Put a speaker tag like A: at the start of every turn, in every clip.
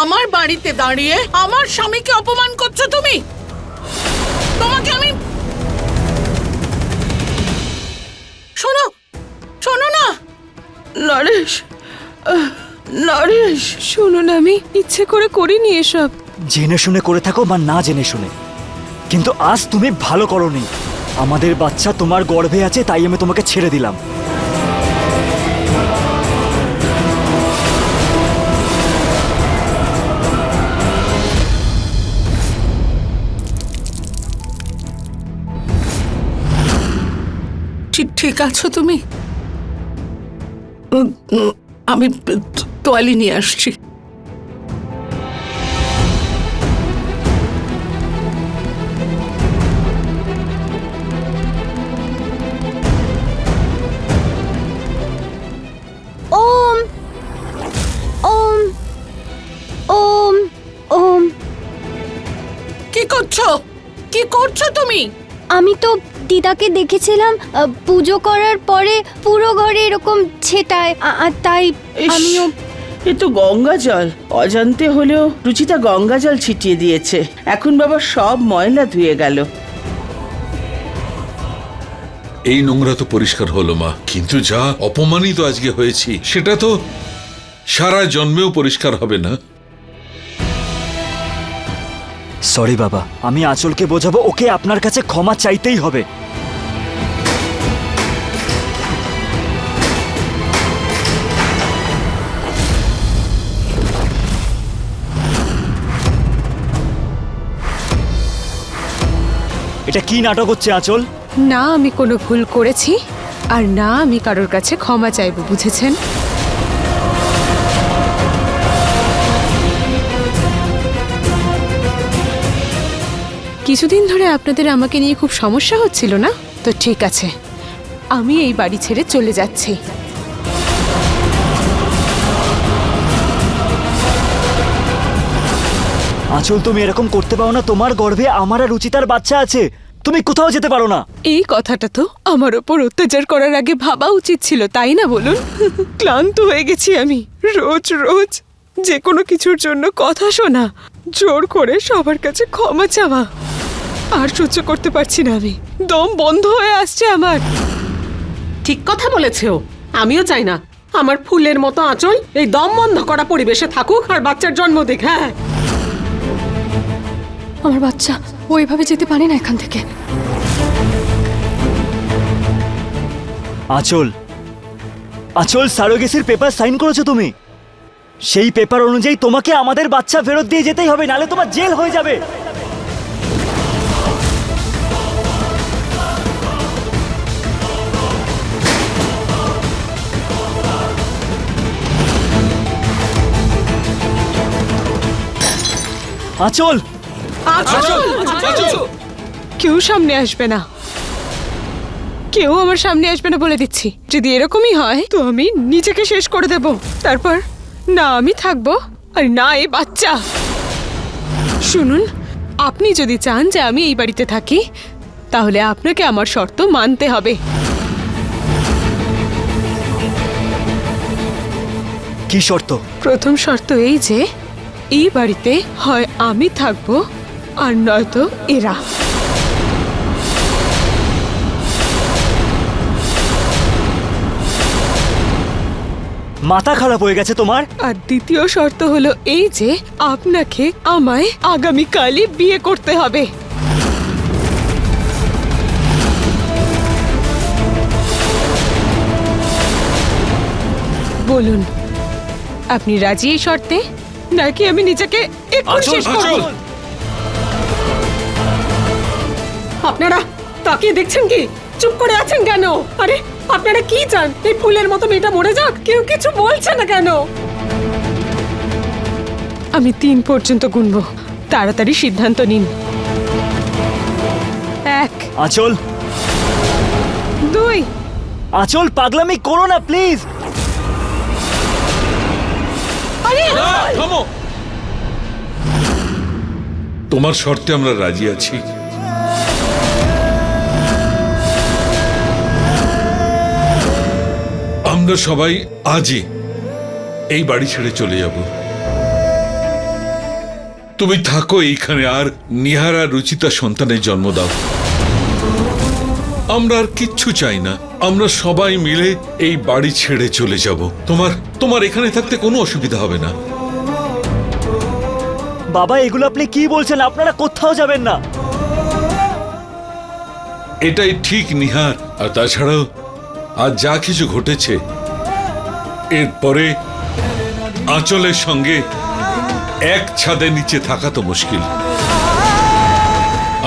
A: আমার বাড়িতে দাঁড়িয়ে আমার স্বামীকে অপমান করছো তুমি? তোমাকে আমি শোনো, শোনো না
B: নরেশ, নরেশ শুনুন, আমি ইচ্ছে করে করিনি এসব।
C: জেনে শুনে করে থাকো বা না জেনে শুনে, কিন্তু আজ তুমি ভালো করোনি। আমাদের বাচ্চা তোমার গর্ভে আছে, তাই আমি তোমাকে ছেড়ে দিলাম।
A: ঠিক আছো তুমি? আমি তোয়ালি নিয়ে আসছি।
D: ওম ওম ওম ওম।
A: কি করছো? কি করছো তুমি?
D: আমি তো দিদাকে দেখেছিলাম পুজো করার পরে পুরো ঘরে এরকম ছেটায়, আর তাই
B: ইস,
D: আমিও।
B: এ তো গঙ্গা জল। অজান্তে হলেও রুচিতা গঙ্গা জল ছিটিয়ে দিয়েছে। এখন বাবা সব ময়লা ধুয়ে গেল।
E: এই নোংরা তো পরিষ্কার হলো মা, কিন্তু যা অপমানিত আজকে হয়েছি সেটা তো সারা জন্মেও পরিষ্কার হবে না।
C: সরি বাবা, আমি আঁচলকে বোঝাবো, ওকে আপনার কাছে ক্ষমা চাইতেই হবে। এটা কি নাটক হচ্ছে আঁচল?
F: না আমি কোনো ভুল করেছি, আর না আমি কারোর কাছে ক্ষমা চাইব, বুঝেছেন? কিছুদিন ধরে আপনাদের আমাকে নিয়ে খুব সমস্যা হচ্ছিল না তো? ঠিক আছে, আমি এই বাড়ি ছেড়ে চলে যাচ্ছি।
C: আঁচল, তুমি এরকম করতে পারো না। তোমার গর্ভে আমার আর রুচিতার বাচ্চা আছে, তুমি কোথাও যেতে পারো না।
F: এই কথাটা তো আমার ওপর অত্যাচার করার আগে ভাবা উচিত ছিল, তাই না বলুন? ক্লান্ত হয়ে গেছি আমি। রোজ রোজ যে কোনো কিছুর জন্য কথা শোনা, জোর করে সবার কাছে ক্ষমা চাওয়া, আর সহ্য করতে পারছি না আমি। দম বন্ধ হয়ে আসছে আমার।
A: ঠিক কথা বলেছে ও। আমিও চাই না আমার ফুলের মতো আঁচল এই দম বন্ধ করা পরিবেশে থাকুক আর বাচ্চার জন্ম দিক। হ্যাঁ,
D: আমার বাচ্চা ওইভাবে যেতে পারে না এখান থেকে।
C: আঁচল, আঁচল, সারোগেসির পেপার সাইন করেছো তুমি। সেই পেপার অনুযায়ী তোমাকে আমাদের বাচ্চা ফেরত দিয়ে যেতেই হবে, নালে তোমার জেল হয়ে যাবে। আঁচল,
F: কেউ সামনে আসবে না, কেউ আমার সামনে আসবে না বলে দিচ্ছি। যদি এরকমই হয় তো আমি নিজেকে শেষ করে দেব। তারপর না আমি থাকবো আর না এই বাচ্চা। শুনুন, আপনি যদি চান যে আমি এই বাড়িতে থাকি, তাহলে আপনাকে আমার শর্ত মানতে হবে।
C: কি শর্ত?
F: প্রথম শর্ত এই যে এই বাড়িতে হয় আমি থাকবো আর নয়তো এরা।
C: মাথা খারাপ হয়ে গেছে তোমার?
F: আর দ্বিতীয় শর্ত হলো এই যে আপনাকে আমায় আগামীকালই বিয়ে করতে হবে। বলুন, আপনি রাজি এই শর্তে, নাকি আমি নিজেকে এক্ষুনি শেষ করব?
A: আপনারা তাকিয়ে দেখছেন কি? চুপ করে আছেন কেন? আরে আপনারা কি চান? এই ফুলের মতো মেয়েটা মরে যাক? কেউ কিছু বলছে না কেন?
F: আমি 3 পর্যন্ত গুনবো, তাড়াতাড়ি সিদ্ধান্ত নিন। 1,
C: আঁচল,
F: 2,
C: আঁচল, পাগলামি করো না প্লিজ।
E: থামো, তোমার শর্তে আমরা রাজি আছি। আমরা সবাই আজই এই বাড়ি ছেড়ে চলে যাব। তুমি থাকো এইখানে আর নিহার আর রুচিতা সন্তানের জন্ম দাও। আমরা আর কিচ্ছু চাই না, আমরা সবাই মিলে এই বাড়ি ছেড়ে চলে যাব। তোমার এখানে থাকতে কোনো অসুবিধা হবে না।
C: বাবা এগুলো আপনি কি বলছেন? আপনারা কোথাও যাবেন না।
E: এটাই ঠিক নিহার, আর তাছাড়াও আজ যা কিছু ঘটেছে এরপরে আঁচলের সঙ্গে এক ছাদের নিচে থাকা তো মুশকিল।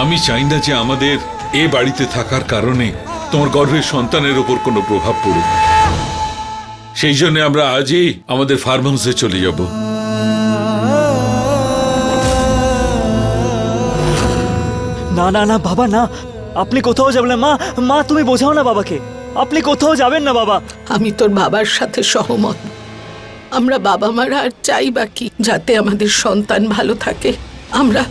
E: আমি চাই না যে আমাদের এ বাড়িতে থাকার কারণে তোমার গর্ভের সন্তানের ওপর কোনো প্রভাব পড়ুক। সেই জন্য আমরা আজই আমাদের ফার্ম হাউসে চলে যাব।
C: না না না বাবা না, আপনি কোথাও যাবেন না। মা মা তুমি বোঝাও না বাবাকে, আপনি কোথাও যাবেন না বাবা।
B: আমি তোর বাবার সাথে সহমত। আমরা বাবা মারা আর চাই বা কি, যাতে আমাদের সন্তান ভালো থাকে। আমরা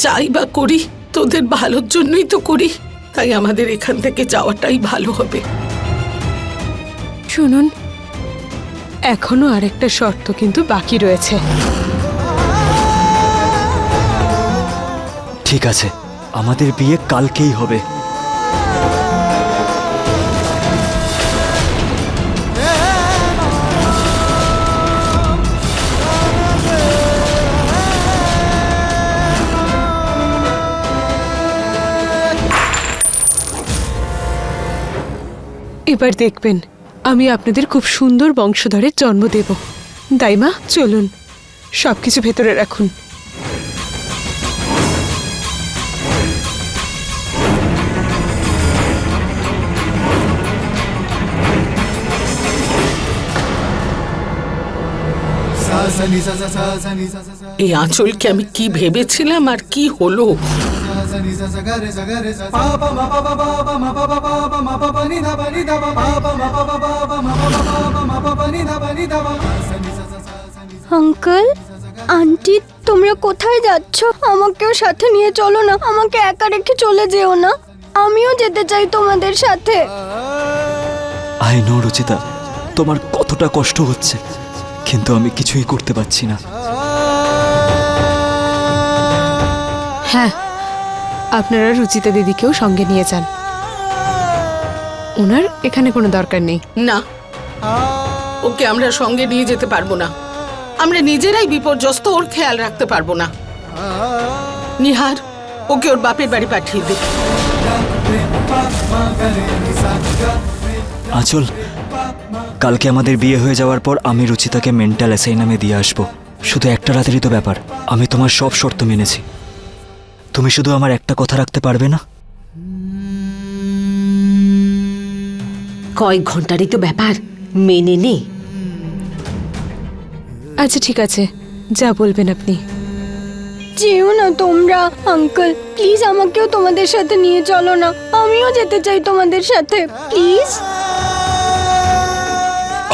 B: চাই বা করি তোদের ভালোর জন্যই তো করি, তাই আমাদের এখান থেকে যাওয়াটাই ভালো হবে।
F: শুনুন, এখনো আরেকটা শর্ত কিন্তু বাকি রয়েছে।
C: ঠিক আছে, আমাদের বিয়ে কালকেই হবে।
F: এবার দেখবেন আমি আপনাদের খুব সুন্দর বংশধরের জন্ম দেব। দাইমা চলুন, সবকিছু ভেতরে রাখুন।
B: এই আঁচলকে আমি কি ভেবেছিলাম আর কি হলো।
D: আঙ্কেল, আন্টি, তোমরা কোথায় যাচ্ছ? আমাকেও সাথে নিয়ে চলো না, আমাকে একা রেখে চলে যেও না। আমিও যেতে চাই তোমাদের সাথে।
C: আই নো রুচিতা, তোমার কতটা কষ্ট হচ্ছে, কিন্তু আমি কিছুই করতে পারছি না।
F: হ্যাঁ, আপনারা রুচিতা দিদিকেও সঙ্গে নিয়ে যান, ওনার এখানে কোনো দরকার নেই।
B: না, ওকে আমরা সঙ্গে নিয়ে যেতে পারবো না। আমরা নিজেরাই বিপর্যস্ত, ওর খেয়াল রাখতে পারবো না। নিহার, ওকে ওর বাপের বাড়ি পাঠিয়ে দে।
C: আঁচল, কালকে আমাদের বিয়ে হয়ে যাওয়ার পর আমি রুচিতাকে মেন্টাল অ্যাসাইলামে দিয়ে আসবো। শুধু একটা রাতেরই তো ব্যাপার, আমি তোমার সব শর্ত মেনেছি। তুমি শুধু আমার একটা কথা রাখতে পারবে না?
G: কয়েক ঘন্টারই তো ব্যাপার, মেনে নে।
F: আচ্ছা ঠিক আছে, যা বলবেন আপনি।
D: যেও না তোমরা। আঙ্কেল প্লিজ, আমাকেও তোমাদের সাথে নিয়ে চলো না, আমিও যেতে চাই তোমাদের সাথে, প্লিজ।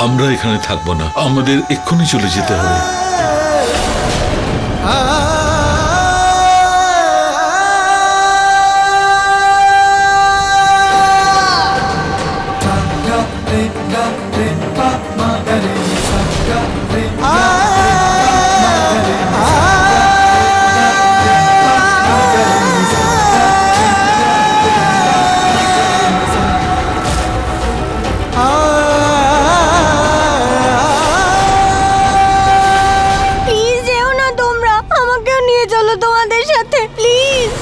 E: আমরা এখানে থাকবো না, আমাদের এক্ষুনি চলে যেতে হবে।
D: প্লিজ যেও না তোমরা, আমাকেও নিয়ে চলো তোমাদের সাথে, প্লিজ।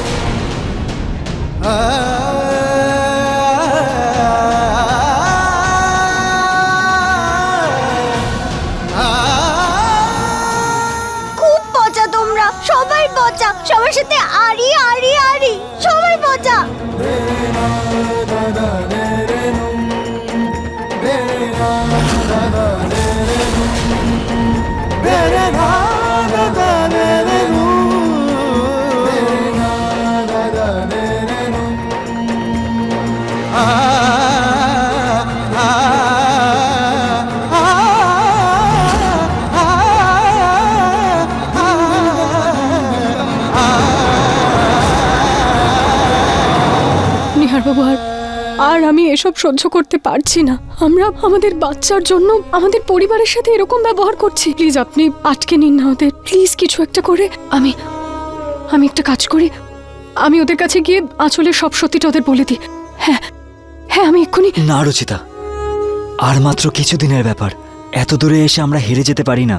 D: খুব পচা তোমরা, সবাই পচা, সবার সাথে আড়ি আড়ি আড়ি, সবাই পচা।
A: নিহার বাবু, আর আমি এসব সহ্য করতে পারছি না। আমরা আমাদের বাচ্চার জন্য আমাদের পরিবারের সাথে এরকম ব্যবহার করছি। প্লিজ আপনি আটকে নিন না ওদের, প্লিজ কিছু একটা করে।
H: আমি একটা কাজ করি, আমি ওদের কাছে গিয়ে আঁচলের সব সত্যিটা ওদের বলে দিই। হ্যাঁ হ্যাঁ, আমি এক্ষুনি।
C: না রুচিতা, আর মাত্র কিছুদিনের ব্যাপার, এত দূরে এসে আমরা হেরে যেতে পারি না।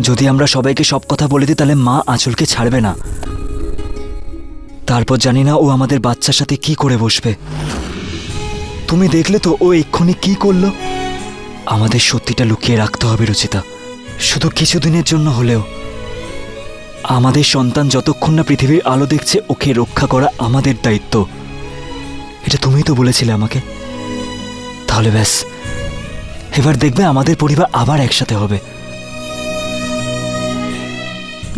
C: যদি আমরা সবাইকে সব কথা বলে দিই তাহলে মা আঁচলকে ছাড়বে না। তারপর জানি না ও আমাদের বাচ্চার সাথে কি করে বসবে। তুমি দেখলে তো ও এক্ষুনি কি করলো। আমাদের সত্যিটা লুকিয়ে রাখতে হবে রুচিতা, শুধু কিছুদিনের জন্য হলেও। আমাদের সন্তান যতক্ষণ না পৃথিবীর আলো দেখছে, ওকে রক্ষা করা আমাদের দায়িত্ব। এটা তুমিই তো বলেছিলে আমাকে। তাহলে ব্যাস, এবার দেখবে আমাদের পরিবার আবার একসাথে হবে।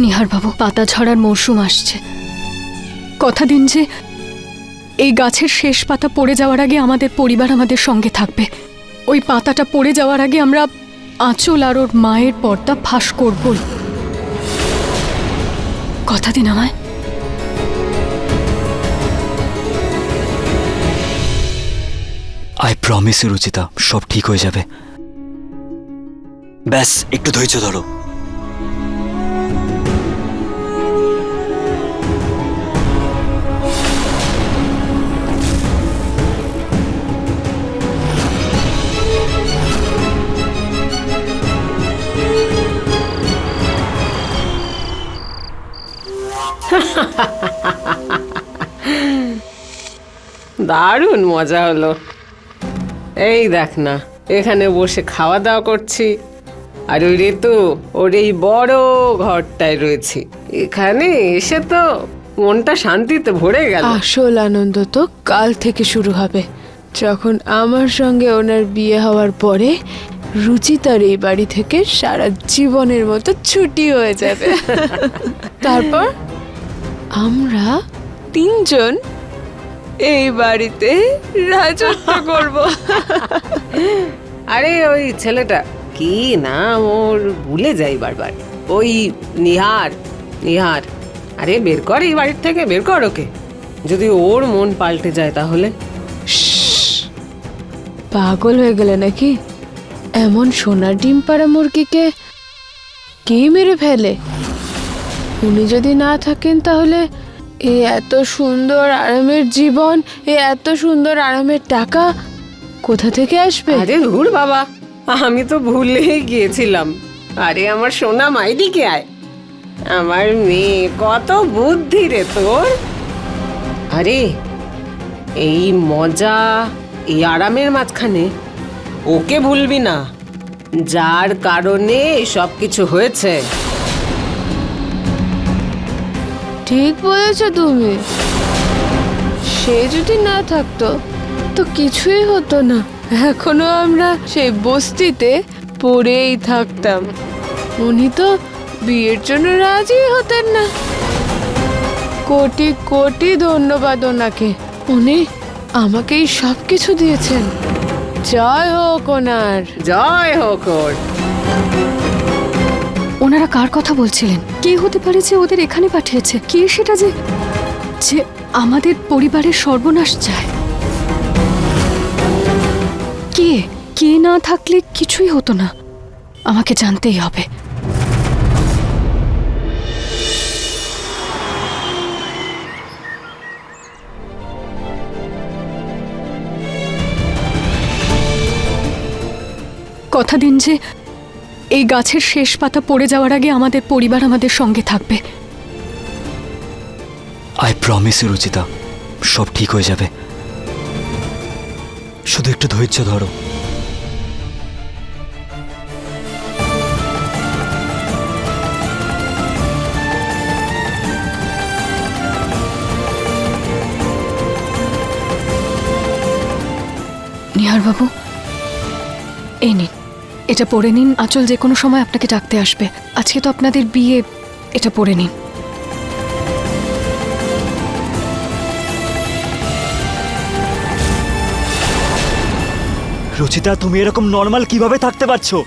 H: নিহার বাবু, পাতা ঝরার মরশুম আসছে। কথা দিন যে এই গাছের শেষ পাতা পড়ে যাওয়ার আগে আমাদের পরিবার আমাদের সঙ্গে থাকবে। ওই পাতাটা পড়ে যাওয়ার আগে আমরা আঁচল আর ওর মায়ের পর্দা ফাঁস করবই। কথা দিন আমায়।
C: আই প্রমিস রুচিতা, সব ঠিক হয়ে যাবে। ব্যাস একটু ধৈর্য ধরো।
A: দারুণ মজা হলো। এই দেখ না, এখানে বসে খাওয়া দাওয়া করছি, আর ওই ঋতু ওর এই বড় ঘরটায় রয়েছি। এখানে এসে তো মনটা শান্তিতে ভরে গেল।
F: আসল আনন্দ তো কাল থেকে শুরু হবে, যখন আমার সঙ্গে ওনার বিয়ে হওয়ার পরে রুচিতার এই বাড়ি থেকে সারা জীবনের মতো ছুটি হয়ে যাবে। তারপর আমরা তিনজন এই বাড়িতে রাজত্ব করব।
A: আরে ওই ছেলেটা কি নাম ওর, ভুলে যাই বারবার। ওই নিহার, নিহার। আরে বের কর এই বাড়ির থেকে, বের কর ওকে। যদি ওর মন পাল্টে যায় তাহলে?
F: পাগল হয়ে গেলে নাকি? এমন সোনা ডিম পাড়া মুরগিকে কে মেরে ফেলে? উনি যদি না থাকেন তাহলে এই এত সুন্দর আরামের জীবন, এই এত সুন্দর আরামের টাকা কোথা থেকে আসবে?
A: আরে ধুর বাবা, আমি তো ভুলেই গিয়েছিলাম। আরে আমার সোনা মাইদিকে আয়, আমার মেয়ে, কত বুদ্ধি রে তোর। আরে এই মজা, এই আরামের মাঝখানে ওকে ভুলবি না, যার কারণে সব কিছু হয়েছে।
F: ঠিক বলেছো তুমি। সে যদি না থাকতো তো কিছুই হতো না, এখনো আমরা সেই বস্তিতে পড়েই থাকতাম। উনি তো বিয়ের জন্য রাজি হতেন না। কোটি কোটি ধন্যবাদ ওনাকে, উনি আমাকেই সব কিছু দিয়েছেন। জয় হোক ওনার,
A: জয় হোক ওর।
H: ওনারা কার কথা বলছিলেন? কে হতে পারে যে ওদের এখানে পাঠিয়েছে? কে সেটা যে যে আমাদের পরিবারের সর্বনাশ চায়? কে কে না থাকলে কিছুই হতো না। আমাকে জানতেই হবে। কথা দিন যে এই গাছের শেষ পাতা পড়ে যাওয়ার আগে আমাদের পরিবার আমাদের সঙ্গে থাকবে।
C: আই প্রমিস রুচিতা, সব ঠিক হয়ে যাবে। শুধু একটু ধৈর্য ধরো।
H: নিহার বাবু, এই নিন, এটা পড়ে নিন। আঁচল যে কোনো সময় আপনাকে ডাকতে আসবে। আজকে তো আপনাদের বিয়ে, এটা পড়ে নিন।
C: রুচিতা, তুমি এরকম নর্মাল কিভাবে থাকতে পারছো?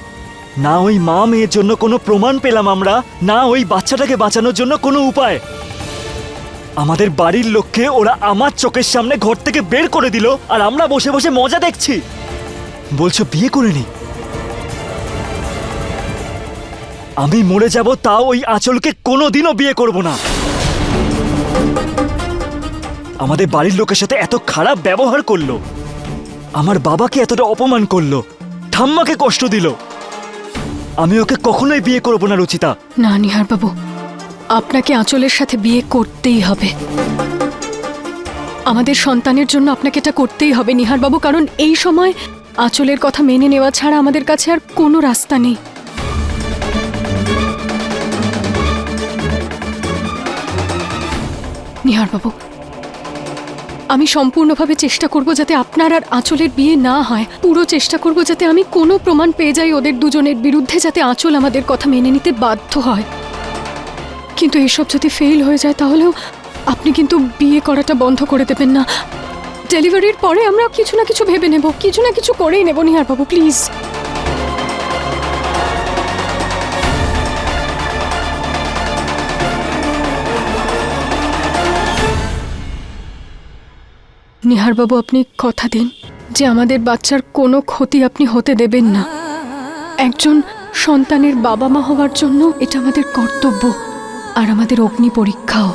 C: না ওই মা মেয়ের জন্য কোনো প্রমাণ পেলাম আমরা, না ওই বাচ্চাটাকে বাঁচানোর জন্য কোনো উপায়। আমাদের বাড়ির লোককে ওরা আমার চোখের সামনে ঘর থেকে বের করে দিল, আর আমরা বসে বসে মজা দেখছি। বলছো বিয়ে করিনি? আমি মরে যাব তাও ওই আঁচলকে কোনোদিনও বিয়ে করব না। আমাদের বাড়ির লোকের সাথে এত খারাপ ব্যবহার করলো, আমার বাবাকে এতটা অপমান করলো, ঠাম্মাকে কষ্ট দিল। আমি ওকে কখনোই বিয়ে করব না রুচিতা।
H: না নিহার বাবু, আপনাকে আঁচলের সাথে বিয়ে করতেই হবে। আমাদের সন্তানের জন্য আপনাকে এটা করতেই হবে নিহার বাবু, কারণ এই সময় আঁচলের কথা মেনে নেওয়া ছাড়া আমাদের কাছে আর কোনো রাস্তা নেই। নিহার বাবু, আমি সম্পূর্ণভাবে চেষ্টা করব যাতে আপনার আর আঁচলের বিয়ে না হয়। পুরো চেষ্টা করব যাতে আমি কোনো প্রমাণ পেয়ে যাই ওদের দুজনের বিরুদ্ধে, যাতে আঁচল আমাদের কথা মেনে নিতে বাধ্য হয়। কিন্তু এসব যদি ফেল হয়ে যায় তাহলেও আপনি কিন্তু বিয়ে করাটা বন্ধ করে দেবেন না। ডেলিভারির পরে আমরা কিছু না কিছু ভেবে নেব, কিছু না কিছু করেই নেব নিহার বাবু, প্লিজ। নিহার বাবু, আপনি কথা দিন যে আমাদের বাচ্চার কোনো ক্ষতি আপনি হতে দেবেন না। একজন সন্তানের বাবা মা হওয়ার জন্য এটা আমাদের কর্তব্য আর আমাদের অগ্নি পরীক্ষাও।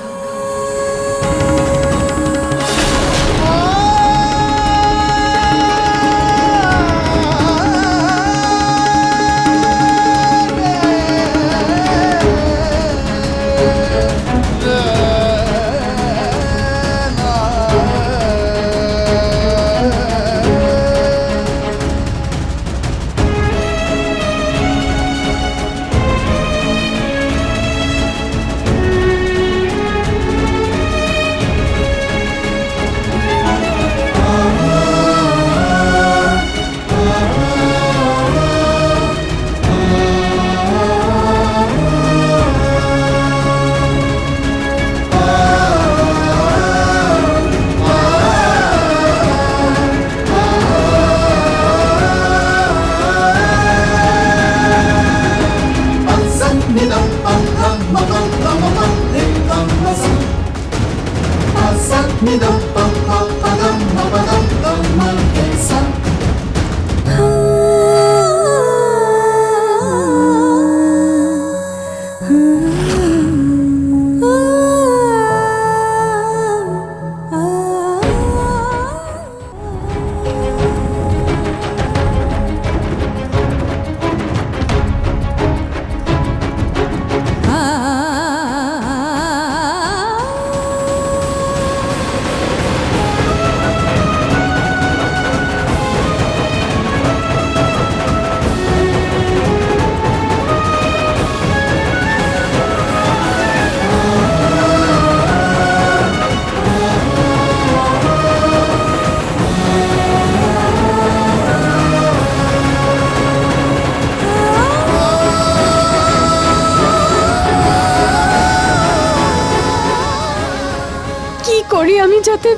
H: করি আমি যাতে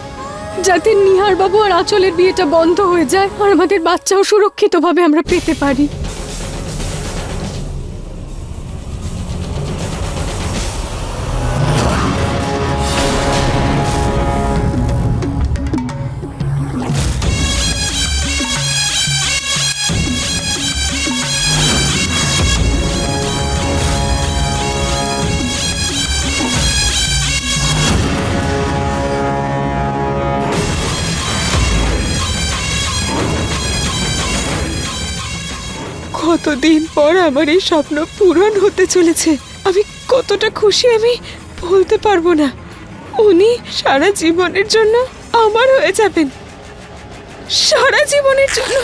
H: যাতে নিহার বাবু আর আঁচলের বিয়েটা বন্ধ হয়ে যায় আর আমাদের বাচ্চাও সুরক্ষিতভাবে আমরা পেতে পারি।
F: কতদিন পর আমার এই স্বপ্ন পূরণ হতে চলেছে। আমি কতটা খুশি আমি বলতে পারবো না। উনি সারা জীবনের জন্য আমার হয়ে যাবেন, সারা জীবনের জন্য।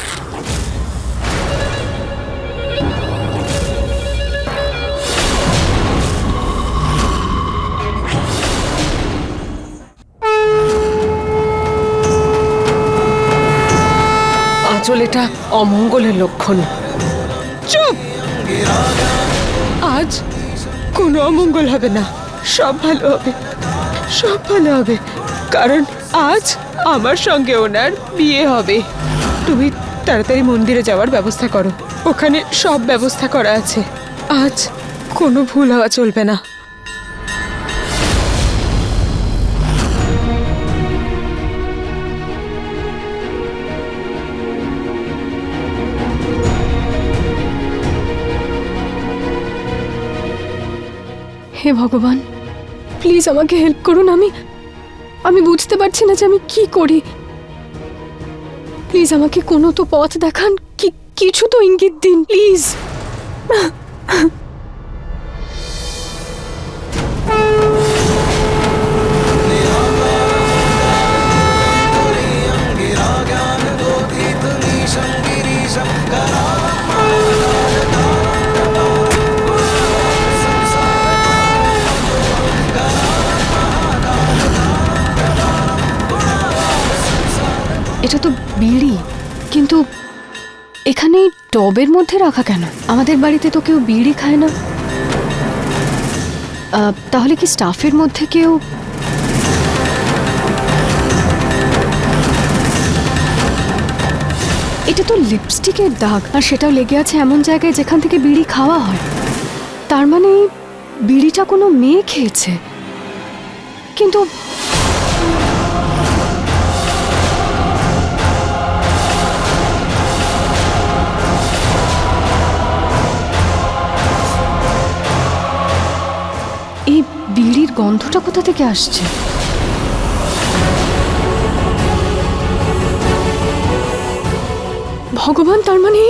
A: আঁচল, এটা অমঙ্গলের লক্ষণ।
F: চুপ! আজ কোনো অমঙ্গল হবে না, সব ভালো হবে, সব ভালো হবে, কারণ আজ আমার সঙ্গে ওনার বিয়ে হবে। তুমি তাড়াতাড়ি মন্দিরে যাওয়ার ব্যবস্থা করো, ওখানে সব ব্যবস্থা করা আছে। আজ কোনো ভুল হওয়া চলবে না।
H: হে ভগবান, প্লিজ আমাকে হেল্প করুন। আমি বুঝতে পারছি না যে আমি কি করি। প্লিজ আমাকে কোনো তো পথ দেখান, কিছু তো ইঙ্গিত দিন প্লিজ। এটা তো বিড়ি, কিন্তু এখানে টবের মধ্যে রাখা কেন? আমাদের বাড়িতে তো কেউ বিড়ি খায় না। তাহলে কি স্টাফের মধ্যে কেউ? এটা তো লিপস্টিকের দাগ, আর সেটাও লেগে আছে এমন জায়গায় যেখান থেকে বিড়ি খাওয়া হয়। তার মানে বিড়িটা কোনো মেয়ে খেয়েছে। কিন্তু এই বিড়ির গন্ধটা কোথা থেকে আসছে? ভগবান, তার মানে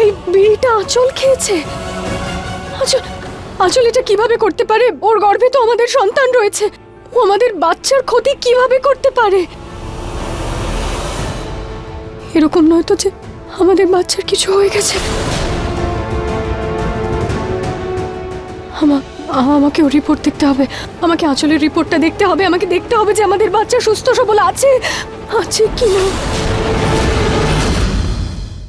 H: এই বিড়িটা আঁচল খেয়েছে। আঁচল এটা কিভাবে করতে পারে? ওর গর্ভে তো আমাদের সন্তান রয়েছে। ও আমাদের বাচ্চার ক্ষতি কিভাবে করতে পারে? এরকম নয় তো যে আমাদের বাচ্চার কিছু হয়ে গেছে। আমাকে ওর রিপোর্ট দেখতে হবে। আমাকে আঁচলের রিপোর্টটা দেখতে হবে। আমাকে দেখতে হবে যে আমাদের বাচ্চা সুস্থ সবল আছে কি না।